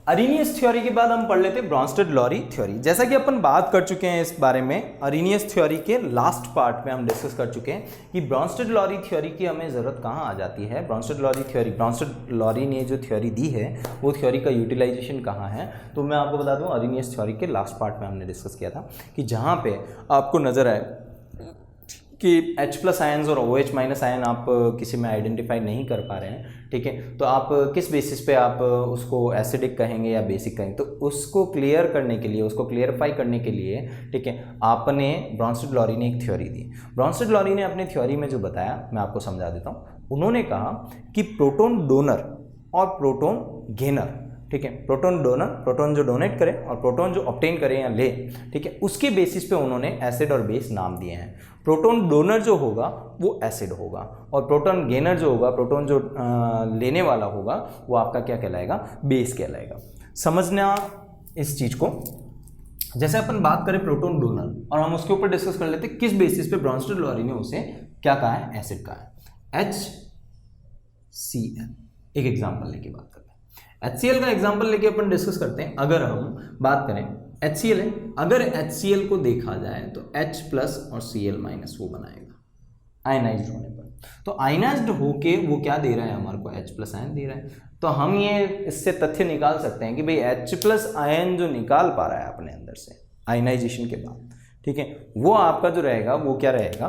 Arrhenius theory के बाद हम पढ़ लेते हैं ब्रॉन्स्टेड-लॉरी थ्योरी। जैसा कि अपन बात कर चुके हैं इस बारे में, अरेनियस थ्योरी के लास्ट पार्ट में हम डिस्कस कर चुके हैं कि ब्रॉन्स्टेड-लॉरी थ्योरी की हमें ज़रूरत कहाँ आ जाती है। ब्रॉन्स्टेड-लॉरी ने जो थ्योरी दी है वो थ्योरी का यूटिलाइजेशन कहाँ है। तो मैं आपको बता दूँ, अरेनियस थ्योरी के लास्ट पार्ट में हमने डिस्कस किया था कि जहाँ पे आपको नज़र आए कि H+ आयन्स और OH- आयन आप किसी में आइडेंटिफाई नहीं कर पा रहे हैं, ठीक है, तो आप किस बेसिस पे आप उसको एसिडिक कहेंगे या बेसिक कहेंगे। तो उसको क्लियर करने के लिए, उसको क्लियरफाई करने के लिए, ठीक है, आपने ब्रॉन्स्टेड-लॉरी ने एक थ्योरी दी। ब्रॉन्स्टेड-लॉरी ने अपनी थ्योरी में जो बताया मैं आपको समझा देता हूँ। उन्होंने कहा कि प्रोटॉन डोनर और प्रोटॉन गेनर, ठीक है, प्रोटॉन डोनर, प्रोटॉन जो डोनेट करे और प्रोटॉन जो ऑब्टेन करे या ले, ठीक है, उसके बेसिस पे उन्होंने एसिड और बेस नाम दिए हैं। प्रोटॉन डोनर जो होगा वो एसिड होगा और प्रोटॉन गेनर जो होगा, प्रोटॉन जो लेने वाला होगा, वो आपका क्या कहलाएगा, बेस कहलाएगा। समझना इस चीज़ को। जैसे अपन बात करें प्रोटॉन डोनर, और हम उसके ऊपर डिस्कस कर लेते हैं किस बेसिस पे ब्रॉन्स्टेड-लॉरी ने उसे क्या कहा है, एसिड कहा है, HCl। एक एग्जाम्पल लेके बात करते हैं। HCl का एग्जाम्पल लेके अपन डिस्कस करते हैं। अगर हम बात करें, HCl है, अगर HCl को देखा जाए तो H+ और Cl- वो बनाएगा आयनाइज्ड होने पर। तो आयनाइज्ड होके वो क्या दे रहा है हमारे को, H+ आयन दे रहा है। तो हम ये इससे तथ्य निकाल सकते हैं कि भाई H+ आयन जो निकाल पा रहा है अपने अंदर से आयनाइजेशन के बाद, ठीक है, वो आपका जो रहेगा वो क्या रहेगा,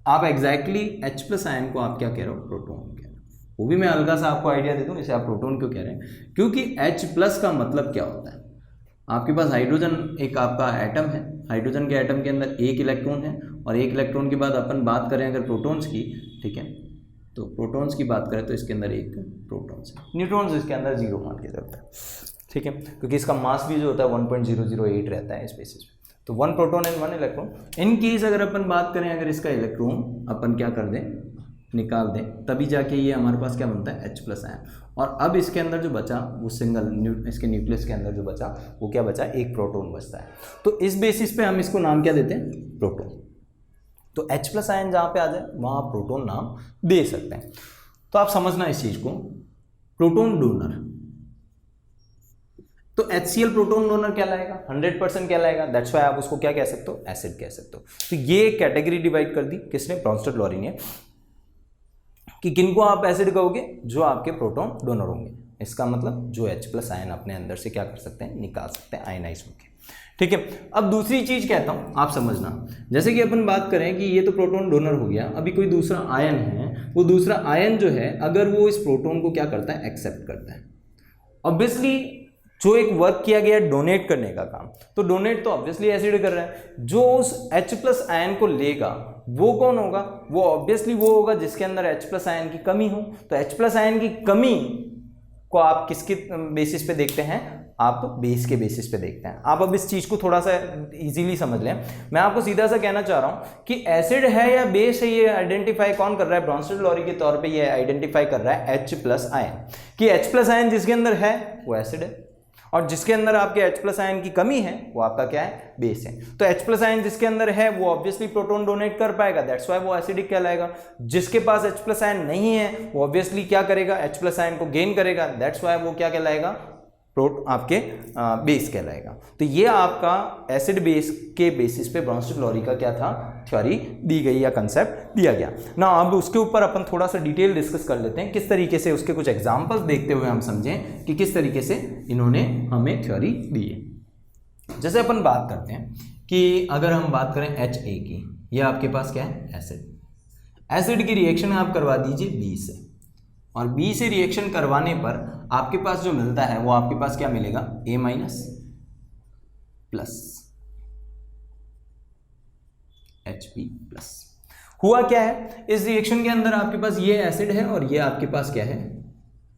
आप एग्जैक्टली H+ आयन को आप क्या कह रहे हो, प्रोटॉन कह रहे हो। वो भी मैं हल्का सा आपको आइडिया दे दूं, इसे आप प्रोटॉन क्यों कह रहे हैं, क्योंकि H+ का मतलब क्या होता है, आपके पास हाइड्रोजन एक आपका एटम है, हाइड्रोजन के एटम के अंदर एक इलेक्ट्रॉन है, और एक इलेक्ट्रॉन के बाद अपन बात करें अगर प्रोटॉन्स की, ठीक है, तो प्रोटॉन्स की बात करें तो इसके अंदर एक प्रोटॉन्स है, न्यूट्रॉन्स इसके अंदर 0 मान के चलता है, ठीक है, क्योंकि इसका मास भी जो होता है 1.008 रहता है इस बेसिस पे। तो 1 proton and 1 electron. In case अगर अपन बात करें, अगर इसका इलेक्ट्रॉन अपन क्या कर दें, निकाल दें, तभी जाके ये हमारे पास क्या बनता है, H+ आयन। और अब इसके अंदर जो बचा वो इसके न्यूक्लियस के अंदर जो बचा वो क्या बचा, एक प्रोटॉन बचता है। तो इस बेसिस पे हम इसको नाम क्या देते हैं, प्रोटॉन। तो H+ आयन जहाँ पे आ जाए वहाँ आप प्रोटॉन नाम दे सकते हैं। तो आप समझना इस चीज को, प्रोटॉन डोनर, तो HCl प्रोटॉन डोनर क्या लाएगा, 100% क्या लाएगा, दैट्स वाई आप उसको क्या कह सकते हो, एसिड कह सकते हो। तो ये कैटेगरी डिवाइड कर दी किसने, ब्रॉन्स्टेड-लॉरी ने, कि किनको आप एसिड कहोगे, जो आपके प्रोटॉन डोनर होंगे। इसका मतलब जो H+ आयन अपने अंदर से क्या कर सकते हैं, निकाल सकते हैं आयनाइज होके, ठीक है। अब दूसरी चीज कहता हूं आप समझना, जैसे कि अपन बात करें कि ये तो प्रोटॉन डोनर हो गया, अभी कोई दूसरा आयन है, वो दूसरा आयन जो है अगर वो इस प्रोटॉन को क्या करता है, एक्सेप्ट करता है, ऑब्वियसली जो एक वर्क किया गया डोनेट करने का काम, तो डोनेट तो ऑब्वियसली एसिड कर रहा है। जो उस H+ आयन को लेगा वो कौन होगा, वो ऑब्वियसली वो होगा जिसके अंदर H+ आयन की कमी हो। तो H+ आयन की कमी को आप किसके बेसिस पे देखते हैं, आप बेस के बेसिस पे देखते हैं। आप अब इस चीज को थोड़ा सा इजीली समझ लें। मैं आपको सीधा सा कहना चाह रहा हूं कि एसिड है या बेस है, ये आइडेंटिफाई कौन कर रहा है, ब्रॉन्स्टेड-लॉरी के तौर पे ये आइडेंटिफाई कर रहा है H+ आयन, कि H+ आयन जिसके अंदर है वो एसिड है, और जिसके अंदर आपके H+ आयन की कमी है वो आपका क्या है, बेस है। तो H+ आयन जिसके अंदर है वो ऑब्वियसली प्रोटॉन डोनेट कर पाएगा, दैट्स व्हाई वो एसिडिक कहलाएगा। जिसके पास H+ आयन नहीं है वो ऑब्वियसली क्या करेगा, H+ आयन को गेन करेगा, दैट्स व्हाई वो क्या कहलाएगा, आपके बेस कहलाएगा। तो ये आपका एसिड बेस के बेसिस पे ब्रॉन्स्टेड-लॉरी का क्या था, थ्योरी दी गई या कंसेप्ट दिया गया ना। अब उसके ऊपर अपन थोड़ा सा डिटेल डिस्कस कर लेते हैं, किस तरीके से उसके कुछ एग्जांपल्स देखते हुए हम समझें कि किस तरीके से इन्होंने हमें थ्योरी दी है। जैसे अपन बात करते हैं कि अगर हम बात करें HA की, यह आपके पास क्या है, एसिड की रिएक्शन आप करवा दीजिए B से, और B से रिएक्शन करवाने पर आपके पास जो मिलता है वो आपके पास क्या मिलेगा, A- प्लस Hb+। हुआ क्या है, इस रिएक्शन के अंदर आपके पास ये एसिड है और ये आपके पास क्या है,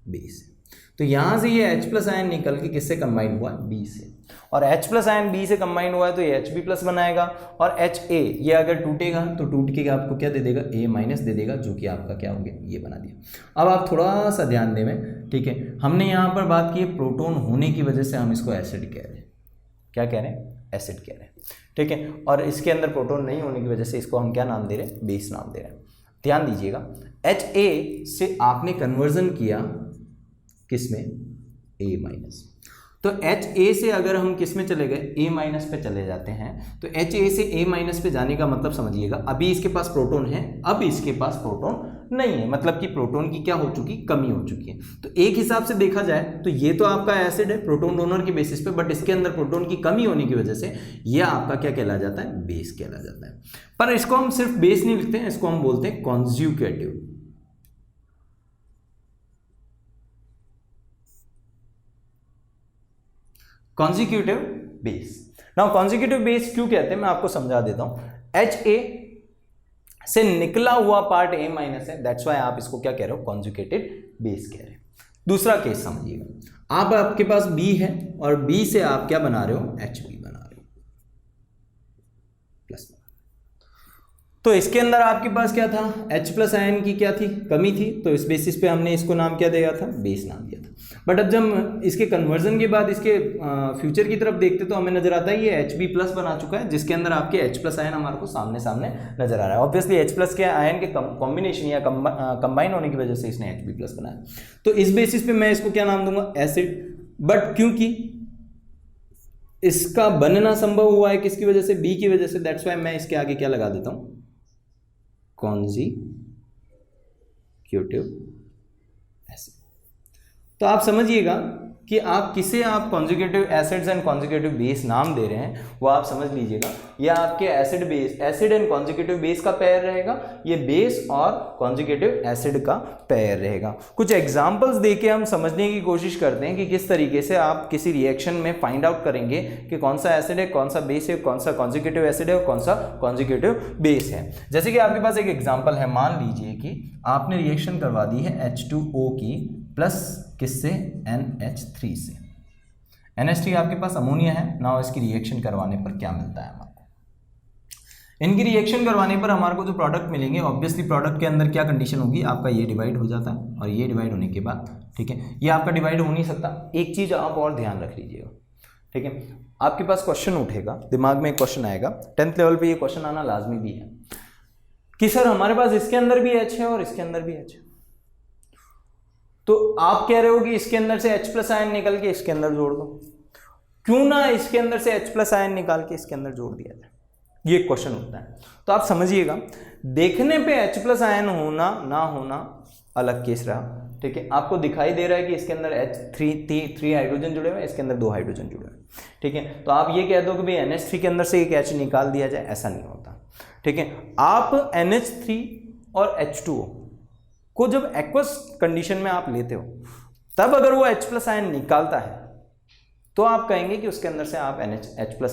बेस है। तो यहां से ये H+ आयन निकल के किससे कंबाइन हुआ, B से, और H+ आयन B से कंबाइन हुआ है तो ये Hb+ बनाएगा, और HA ये अगर टूटेगा तो टूट के आपको क्या दे देगा, A- दे देगा, जो कि आपका क्या हो गया, ये बना दिया। अब आप थोड़ा सा ध्यान दें, ठीक है, हमने यहाँ पर बात की प्रोटॉन होने की वजह से हम इसको एसिड कह रहे हैं, क्या कह रहे हैं, एसिड कह रहे हैं, ठीक है, और इसके अंदर प्रोटॉन नहीं होने की वजह से इसको हम क्या नाम दे रहे हैं, बेस नाम दे रहे हैं। ध्यान दीजिएगा, HA से आपने कन्वर्जन किया किसमें, A-, तो HA से अगर हम किस में चले गए, A- पे चले जाते हैं, तो HA से A- पे जाने का मतलब समझिएगा, अभी इसके पास प्रोटॉन है, अब इसके पास प्रोटॉन नहीं है, मतलब कि प्रोटॉन की क्या हो चुकी, कमी हो चुकी है। तो एक हिसाब से देखा जाए तो ये तो आपका एसिड है प्रोटॉन डोनर की बेसिस पे, बट इसके अंदर प्रोटॉन की कमी होने की वजह से ये आपका क्या कहला जाता है, बेस कहला जाता है। पर इसको हम सिर्फ बेस नहीं लिखते हैं, इसको हम बोलते हैं conjugative. Consecutive base. Now consecutive base क्यों कहते हैं, मैं आपको समझा देता हूं। HA से निकला हुआ पार्ट A- है, दैट्स वाई आप इसको क्या कह रहे हो, कॉन्जुगेटेड बेस कह रहे हो। दूसरा केस समझिएगा, आपके पास B है और B से आप क्या बना रहे हो, HB बना रहे हो प्लस। तो इसके अंदर आपके पास क्या था, H+ आयन की क्या थी, कमी थी, तो इस बेसिस पे हमने इसको नाम क्या दिया था, बेस नाम दिया था। बट अब जब इसके कन्वर्जन के बाद इसके फ्यूचर की तरफ देखते तो हमें नजर आता है ये Hb+ बना चुका है, जिसके अंदर आपके H+ आयन हमारे को सामने सामने नजर आ रहा है। ऑब्वियसली H+ के आयन के कॉम्बिनेशन या कंबाइन होने की वजह से इसने Hb+ बनाया। तो इस बेसिस पे मैं इसको क्या नाम दूंगा, एसिड। बट क्योंकि इसका बनना संभव हुआ है किसकी वजह से, बी की वजह से, दैट्स वाई मैं इसके आगे क्या लगा देता हूं, कॉन्जिक्यूटिव एसिड। तो आप समझिएगा कि आप किसे आप conjugative acids and conjugative base नाम दे रहे हैं, वो आप समझ लीजिएगा। ये आपके acid base, acid and conjugative base का पेयर रहेगा, ये बेस और कॉन्जुगेटिव एसिड का पेयर रहेगा। कुछ एग्जांपल्स देके हम समझने की कोशिश करते हैं कि किस तरीके से आप किसी रिएक्शन में फाइंड आउट करेंगे कि कौन सा एसिड है, कौन सा बेस है, कौन सा कॉन्जुगेटिव एसिड है और कौन सा कॉन्जुगेटिव बेस है। जैसे कि आपके पास एक एग्जाम्पल है, मान लीजिए कि आपने रिएक्शन करवा दी है H2O की प्लस किससे, NH3 से। NH3 आपके पास अमोनिया है ना, इसकी रिएक्शन करवाने पर क्या मिलता है हमारे को, इनकी रिएक्शन करवाने पर हमारे को जो प्रोडक्ट मिलेंगे, ऑब्वियसली प्रोडक्ट के अंदर क्या कंडीशन होगी, आपका ये डिवाइड हो जाता है और ये डिवाइड होने के बाद, ठीक है, ये आपका डिवाइड हो नहीं सकता। एक चीज आप और ध्यान रख लीजिएगा, ठीक है, आपके पास क्वेश्चन उठेगा, दिमाग में एक क्वेश्चन आएगा, 10th लेवल पे ये क्वेश्चन आना लाजमी भी है कि सर हमारे पास इसके अंदर भी H है और इसके अंदर भी H है, तो आप कह रहे हो कि इसके अंदर से H+ आयन निकल के इसके अंदर जोड़ दो, क्यों ना इसके अंदर से H+ आयन निकाल के इसके अंदर जोड़ दिया जाए, ये क्वेश्चन होता है। तो आप समझिएगा, देखने पे H+ आयन होना ना होना अलग केस रहा, ठीक है, आपको दिखाई दे रहा है कि इसके अंदर H3 हाइड्रोजन जुड़े हुए हैं, इसके अंदर 2 हाइड्रोजन जुड़े हुए हैं, ठीक है, तो आप ये कह दो कि भाई NH3 के अंदर से एक H निकाल दिया जाए, ऐसा नहीं होता, ठीक है। आप NH3 और H2O को जब एक्वस कंडीशन में आप लेते हो, तब अगर वो H+ आयन निकालता है तो आप कहेंगे कि उसके अंदर से आप H+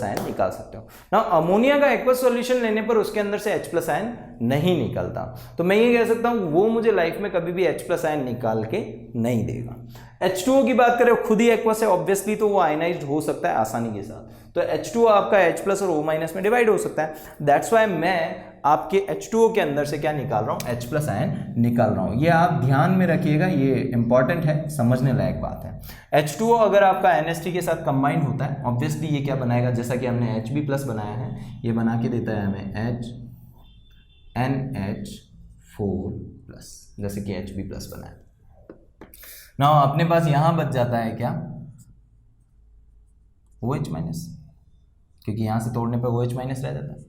आयन निकाल सकते हो ना। अमोनिया का एक्वस सॉल्यूशन लेने पर उसके अंदर से H+ आयन नहीं निकलता, तो मैं ये कह सकता हूं वो मुझे लाइफ में कभी भी H+ आयन निकाल के नहीं देगा। H2O की बात करें, खुद ही एक्वस है ऑब्वियसली, तो वो आयनाइज्ड हो सकता है आसानी के साथ, तो H2O आपका H+ और O- में डिवाइड हो सकता है। दैट्स वाई मैं आपके H2O के अंदर से क्या निकाल रहा हूं, H+ आयन निकाल रहा हूं। ये आप ध्यान में रखिएगा, ये इंपॉर्टेंट है, समझने लायक बात है। H2O अगर आपका NH3 के साथ कंबाइन होता है, ऑब्वियसली ये क्या बनाएगा, जैसा कि हमने Hb+ बनाया है, ये बना के देता है हमें NH4+, जैसे कि Hb+ बनाया ना, अपने पास यहां बच जाता है क्या, OH-, क्योंकि यहां से तोड़ने पर OH- रह जाता है,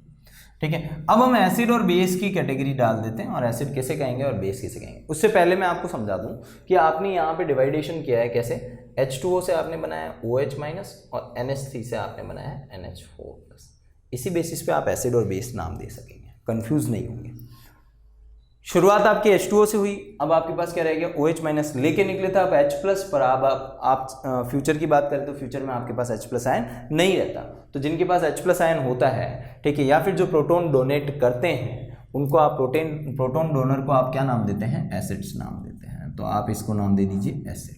ठीक है। अब हम एसिड और बेस की कैटेगरी डाल देते हैं, और एसिड कैसे कहेंगे और बेस कैसे कहेंगे। उससे पहले मैं आपको समझा दूं कि आपने यहाँ पे डिवाइडेशन किया है कैसे, H2O से आपने बनाया OH- और NH3 से आपने बनाया NH4+। इसी बेसिस पे आप एसिड और बेस नाम दे सकेंगे, कंफ्यूज नहीं होंगे। शुरुआत आपकी H2O से हुई, अब आपके पास क्या रह गया, OH- लेके निकले थे आप H+, पर अब आप फ्यूचर की बात करें तो फ्यूचर में आपके पास H+ आयन नहीं रहता, तो जिनके पास H+ आयन होता है, ठीक है, या फिर जो प्रोटॉन डोनेट करते हैं, उनको आप प्रोटॉन डोनर को आप क्या नाम देते हैं, एसिड्स नाम देते हैं, तो आप इसको नाम दे दीजिए एसिड,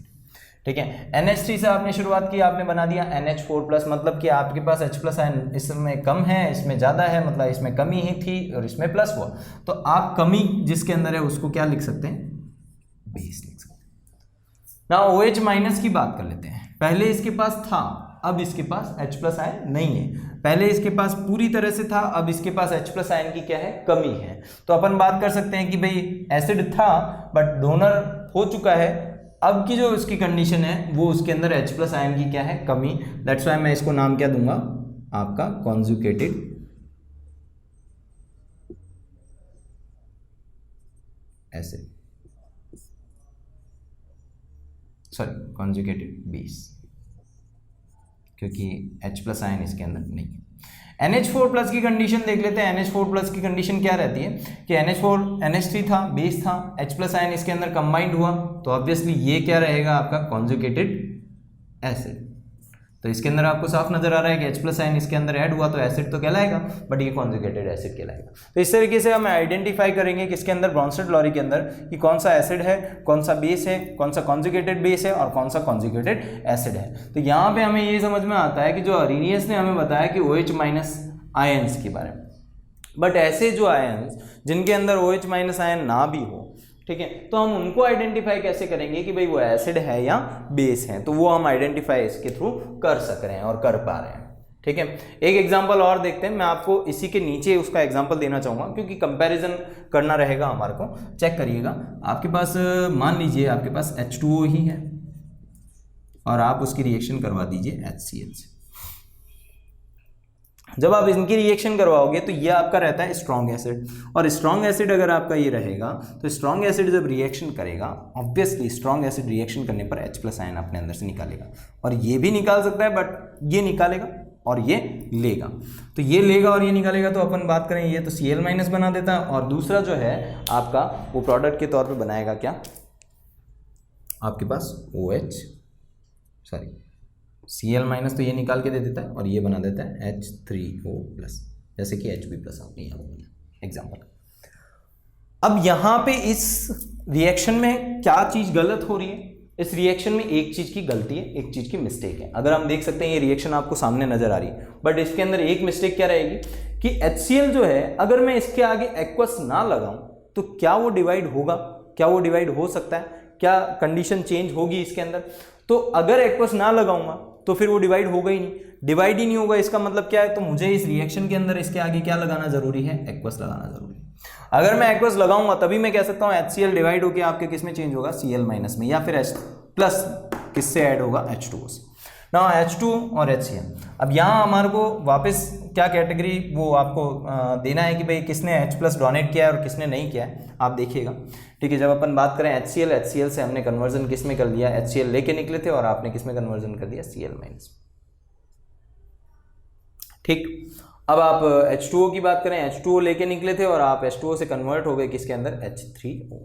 ठीक है। NH3 से आपने शुरुआत की, आपने बना दिया NH4+, मतलब कि आपके पास H+ आयन इसमें कम है, इसमें ज़्यादा है, मतलब इसमें कमी ही थी और इसमें प्लस हुआ, तो आप कमी जिसके अंदर है उसको क्या लिख सकते हैं, बेस लिख सकते हैं ना। OH- की बात कर लेते हैं, पहले इसके पास था, अब इसके पास H+ आयन नहीं है, पहले इसके पास पूरी तरह से था, अब इसके पास H+ आयन की क्या है, कमी है, तो अपन बात कर सकते हैं कि भाई एसिड था बट डोनर हो चुका है, अब की जो उसकी कंडीशन है वो उसके अंदर H प्लस आयन की क्या है, कमी। दैट्स वाई मैं इसको नाम क्या दूंगा, आपका conjugated acid, sorry conjugated base, क्योंकि H प्लस आयन इसके अंदर नहीं है। NH4 प्लस की कंडीशन देख लेते हैं। NH4 प्लस की कंडीशन क्या रहती है कि NH4 NH3 था, बेस था, H प्लस आयन इसके अंदर कंबाइंड हुआ, तो ऑब्वियसली ये क्या रहेगा आपका कॉन्जुगेटेड एसिड। तो इसके अंदर आपको साफ नजर आ रहा है कि H प्लस आयन इसके अंदर ऐड हुआ तो एसिड तो कहलाएगा, बट ये कॉन्जुगेटेड एसिड कहलाएगा। तो इस तरीके से हम आइडेंटिफाई करेंगे किसके अंदर, ब्रॉन्स्टेड लॉरी के अंदर, कि कौन सा एसिड है, कौन सा बेस है, कौन सा कॉन्जुगेटेड बेस है और कौन सा कॉन्जुगेटेड एसिड है। तो यहाँ पे हमें ये समझ में आता है कि जो अरीनियस ने हमें बताया कि OH माइनस आयन्स के बारे में, बट ऐसे जो आयन्स जिनके अंदर OH माइनस आयन ना भी हो, ठीक है, तो हम उनको आइडेंटिफाई कैसे करेंगे कि भाई वो एसिड है या बेस है, तो वो हम आइडेंटिफाई इसके थ्रू कर सक रहे हैं और कर पा रहे हैं। ठीक है, एक एग्जांपल और देखते हैं। मैं आपको इसी के नीचे उसका एग्जांपल देना चाहूँगा क्योंकि कंपैरिजन करना रहेगा हमारे को। चेक करिएगा, आपके पास मान लीजिए आपके पास H2O ही है और आप उसकी रिएक्शन करवा दीजिए HCl से। जब आप इनकी रिएक्शन करवाओगे तो ये आपका रहता है स्ट्रॉन्ग एसिड, और स्ट्रॉन्ग एसिड अगर आपका ये रहेगा तो स्ट्रॉन्ग एसिड जब रिएक्शन करेगा, ऑब्वियसली स्ट्रॉन्ग एसिड रिएक्शन करने पर H प्लस आयन अपने अंदर से निकालेगा, और ये भी निकाल सकता है, बट ये निकालेगा और ये लेगा। तो ये लेगा और ये निकालेगा, तो अपन बात करें ये तो Cl माइनस बना देता है, और दूसरा जो है आपका वो प्रोडक्ट के तौर पर बनाएगा क्या, आपके पास Cl माइनस तो ये निकाल के दे देता है और ये बना देता है H3O प्लस, जैसे कि Hb प्लस आपने यहाँ बनाया एग्जाम्पल। अब यहाँ पे इस रिएक्शन में क्या चीज़ गलत हो रही है, इस रिएक्शन में एक चीज़ की गलती है, एक चीज़ की मिस्टेक है। अगर हम देख सकते हैं ये रिएक्शन आपको सामने नजर आ रही है, बट इसके अंदर एक मिस्टेक क्या रहेगी कि HCl जो है अगर मैं इसके आगे एक्वस ना लगाऊं तो क्या वो डिवाइड होगा, क्या वो डिवाइड हो सकता है, क्या कंडीशन चेंज होगी इसके अंदर। तो अगर एक्वस ना लगाऊंगा तो फिर वो डिवाइड होगा ही नहीं, डिवाइड ही नहीं होगा, इसका मतलब क्या है, तो मुझे इस रिएक्शन के अंदर इसके आगे क्या लगाना जरूरी है, एक्वस लगाना जरूरी है। अगर मैं एक्वस लगाऊंगा तभी मैं कह सकता हूं HCl डिवाइड होकर आपके किस में चेंज होगा, Cl माइनस में, या फिर H प्लस किससे ऐड होगा, H2O से। ना H2 और HCl। अब यहाँ हमारे को वापस क्या कैटेगरी वो आपको देना है कि भाई किसने H प्लस डोनेट किया है और किसने नहीं किया है, आप देखिएगा। ठीक है, जब अपन बात करें HCl से हमने कन्वर्जन किस में कर लिया, HCl लेके निकले थे और आपने किस में कन्वर्जन कर दिया, Cl माइनस। ठीक, अब आप H2O की बात करें, H2O लेके निकले थे और आप H2O से कन्वर्ट हो गए किसके अंदर, H3O।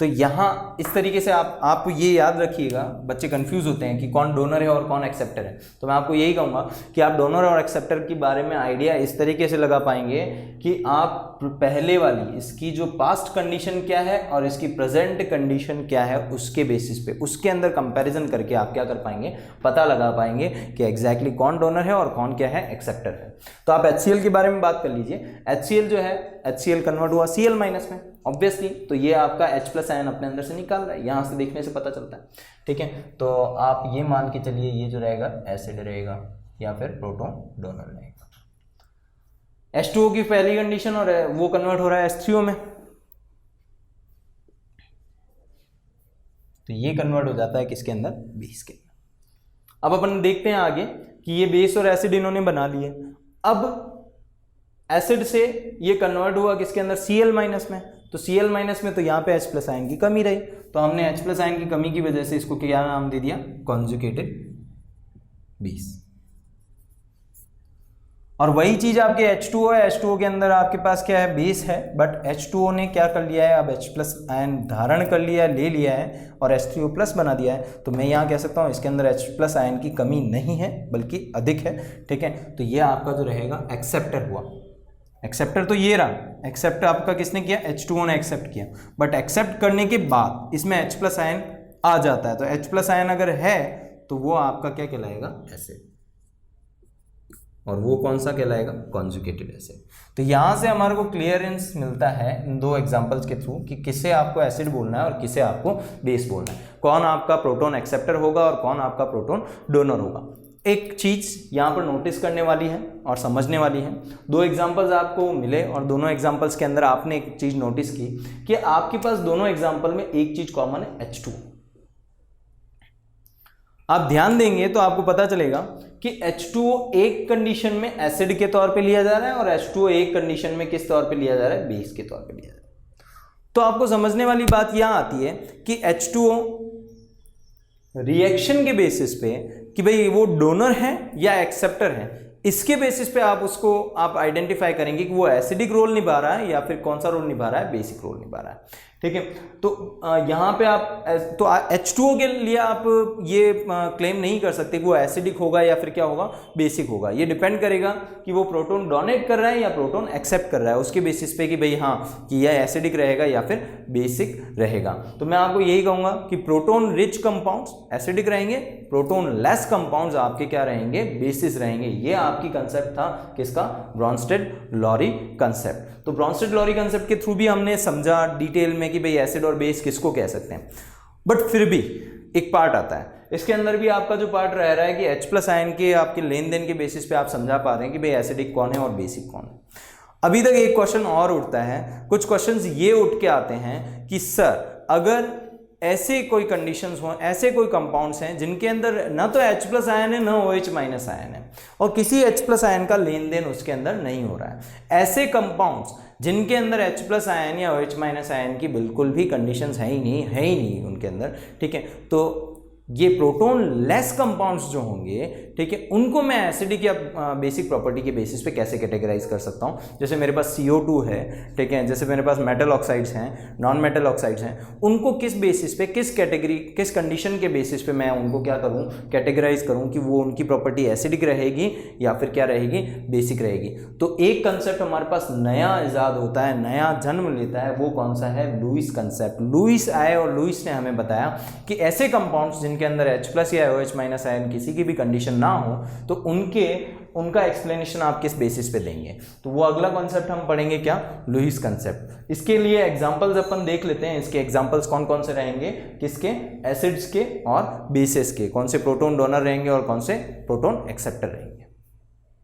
तो यहाँ इस तरीके से आप ये याद रखिएगा, बच्चे कंफ्यूज होते हैं कि कौन डोनर है और कौन एक्सेप्टर है। तो मैं आपको यही कहूँगा कि आप डोनर और एक्सेप्टर के बारे में आइडिया इस तरीके से लगा पाएंगे कि आप पहले वाली इसकी जो पास्ट कंडीशन क्या है और इसकी प्रेजेंट कंडीशन क्या है, उसके बेसिस पे उसके अंदर कंपैरिजन करके आप क्या कर पाएंगे, पता लगा पाएंगे कि एग्जैक्टली कौन डोनर है और कौन क्या है, एक्सेप्टर है। तो आप HCl के बारे में बात कर लीजिए। HCl जो है, HCl कन्वर्ट हुआ Cl माइनस में ऑब्वियसली, तो ये आपका H प्लस आयन अपने अंदर से निकाल रहा है, यहाँ से देखने से पता चलता है। ठीक है, तो आप ये मान के चलिए ये जो रहेगा एसिड रहेगा या फिर प्रोटॉन डोनर रहेगा। H2O की पहली कंडीशन और वो कन्वर्ट हो रहा है H3O में, तो ये कन्वर्ट हो जाता है किसके अंदर, बेस के अंदर। अब अपन देखते हैं आगे कि ये बेस और एसिड इन्होंने बना लिए। अब एसिड से ये कन्वर्ट हुआ किसके अंदर, Cl माइनस में, तो Cl माइनस में तो यहाँ पे H प्लस आयन की कमी रही, तो हमने H प्लस आयन की कमी की वजह से इसको क्या नाम दे दिया, कॉन्जुगेटेड बेस। और वही चीज आपके H2O है, H2O के अंदर आपके पास क्या है, बेस है, बट H2O ने क्या कर लिया है, अब H प्लस आयन धारण कर लिया है, ले लिया है और H3O प्लस बना दिया है। तो मैं यहाँ कह सकता हूँ इसके अंदर H प्लस आयन की कमी नहीं है बल्कि अधिक है। ठीक है, तो ये आपका जो रहेगा एक्सेप्टर हुआ। एक्सेप्टर तो ये रहा, एक्सेप्ट आपका किसने किया, H2O ने एक्सेप्ट किया, बट एक्सेप्ट करने के बाद इसमें H प्लस आयन आ जाता है, तो H प्लस आयन अगर है तो वो आपका क्या कहलाएगा, एसिड, और वो कौन सा कहलाएगा, कॉन्जुगेटेड एसिड। तो यहाँ से हमारे को क्लियरेंस मिलता है इन दो एग्जांपल्स के थ्रू कि किसे आपको एसिड बोलना है और किसे आपको बेस बोलना है, कौन आपका प्रोटॉन एक्सेप्टर होगा और कौन आपका प्रोटॉन डोनर होगा। एक चीज़ यहाँ पर नोटिस करने वाली है और समझने वाली है, दो एग्जांपल्स आपको मिले और दोनों एग्जांपल्स के अंदर आपने एक चीज़ नोटिस की कि आपके पास दोनों एग्जांपल में एक चीज़ कॉमन है, H2O। आप ध्यान देंगे तो आपको पता चलेगा कि H2O एक कंडीशन में एसिड के तौर पे लिया जा रहा है और H2O एक कंडीशन में किस तौर पे लिया जा रहा है, बेस के तौर पे लिया जा रहा है। तो आपको समझने वाली बात यहां आती है कि H2O रिएक्शन के बेसिस पे कि भाई वो डोनर है या एक्सेप्टर है, इसके बेसिस पे आप आइडेंटिफाई करेंगे कि वो एसिडिक रोल निभा रहा है या फिर कौन सा रोल निभा रहा है, बेसिक रोल निभा रहा है। ठीक है, तो यहाँ पे आप तो H2O के लिए आप ये क्लेम नहीं कर सकते कि वो एसिडिक होगा या फिर क्या होगा, बेसिक होगा। ये डिपेंड करेगा कि वो प्रोटॉन डोनेट कर रहा है या प्रोटॉन एक्सेप्ट कर रहा है, उसके बेसिस पे कि भाई हाँ कि यह एसिडिक रहेगा या फिर बेसिक रहेगा। तो मैं आपको यही कहूँगा कि प्रोटॉन रिच कंपाउंड्स एसिडिक रहेंगे, प्रोटॉन लेस कंपाउंड्स आपके क्या रहेंगे, बेसिस रहेंगे। ये आपकी कंसेप्ट था किसका, ब्रॉन्स्टेड-लॉरी कंसेप्ट। तो ब्रॉन्स्टेड-लॉरी कंसेप्ट के थ्रू भी हमने समझा डिटेल में कि भाई एसिड और बेस किसको कह सकते हैं। बट फिर भी एक पार्ट आता है, इसके अंदर भी आपका जो पार्ट रह रहा है कि H+ आयन के आपके लेन देन के बेसिस पे आप समझा पा रहे हैं कि भाई एसिडिक कौन है और बेसिक कौन है। अभी तक एक क्वेश्चन और उठता है, कुछ क्वेश्चंस ये उठ के आते हैं कि सर अगर ऐसे कोई कंडीशंस हों, ऐसे कोई कंपाउंड्स हैं जिनके अंदर ना तो H+ आयन है ना OH- आयन है और किसी H+ आयन का लेन देन उसके अंदर नहीं हो रहा है, ऐसे कंपाउंड्स जिनके अंदर H+ आयन या OH- आयन की बिल्कुल भी कंडीशंस है ही नहीं उनके अंदर, ठीक है, तो ये प्रोटॉन लेस कंपाउंड्स जो होंगे, ठीक है, उनको मैं एसिडिक या बेसिक प्रॉपर्टी के बेसिस पे कैसे कैटेगराइज कर सकता हूँ। जैसे मेरे पास CO2 है, ठीक है, जैसे मेरे पास मेटल ऑक्साइड्स हैं, नॉन मेटल ऑक्साइड्स हैं, उनको किस बेसिस पे, किस कैटेगरी, किस कंडीशन के बेसिस पे मैं उनको क्या करूँ, कैटेगराइज करूँ कि वो उनकी प्रॉपर्टी एसिडिक रहेगी या फिर क्या रहेगी, बेसिक रहेगी। तो एक कंसेप्ट हमारे पास नया इजाद होता है, नया जन्म लेता है, वो कौन सा है, लुईस कंसेप्ट। लुईस आए और लुईस ने हमें बताया कि ऐसे कंपाउंड्स जिनके अंदर H+ या OH- आयन किसी की भी कंडीशन ना हो तो उनका एक्सप्लेनेशन आप किस बेसिस पे देंगे। तो वो अगला कॉन्सेप्ट हम पढ़ेंगे क्या, लुईस कंसेप्ट। इसके लिए एग्जांपल्स अपन देख लेते हैं। इसके एग्जांपल्स कौन कौन से रहेंगे, किसके, एसिड्स के और बेसिस के, कौन से प्रोटॉन डोनर रहेंगे और कौन से प्रोटॉन एक्सेप्टर रहेंगे।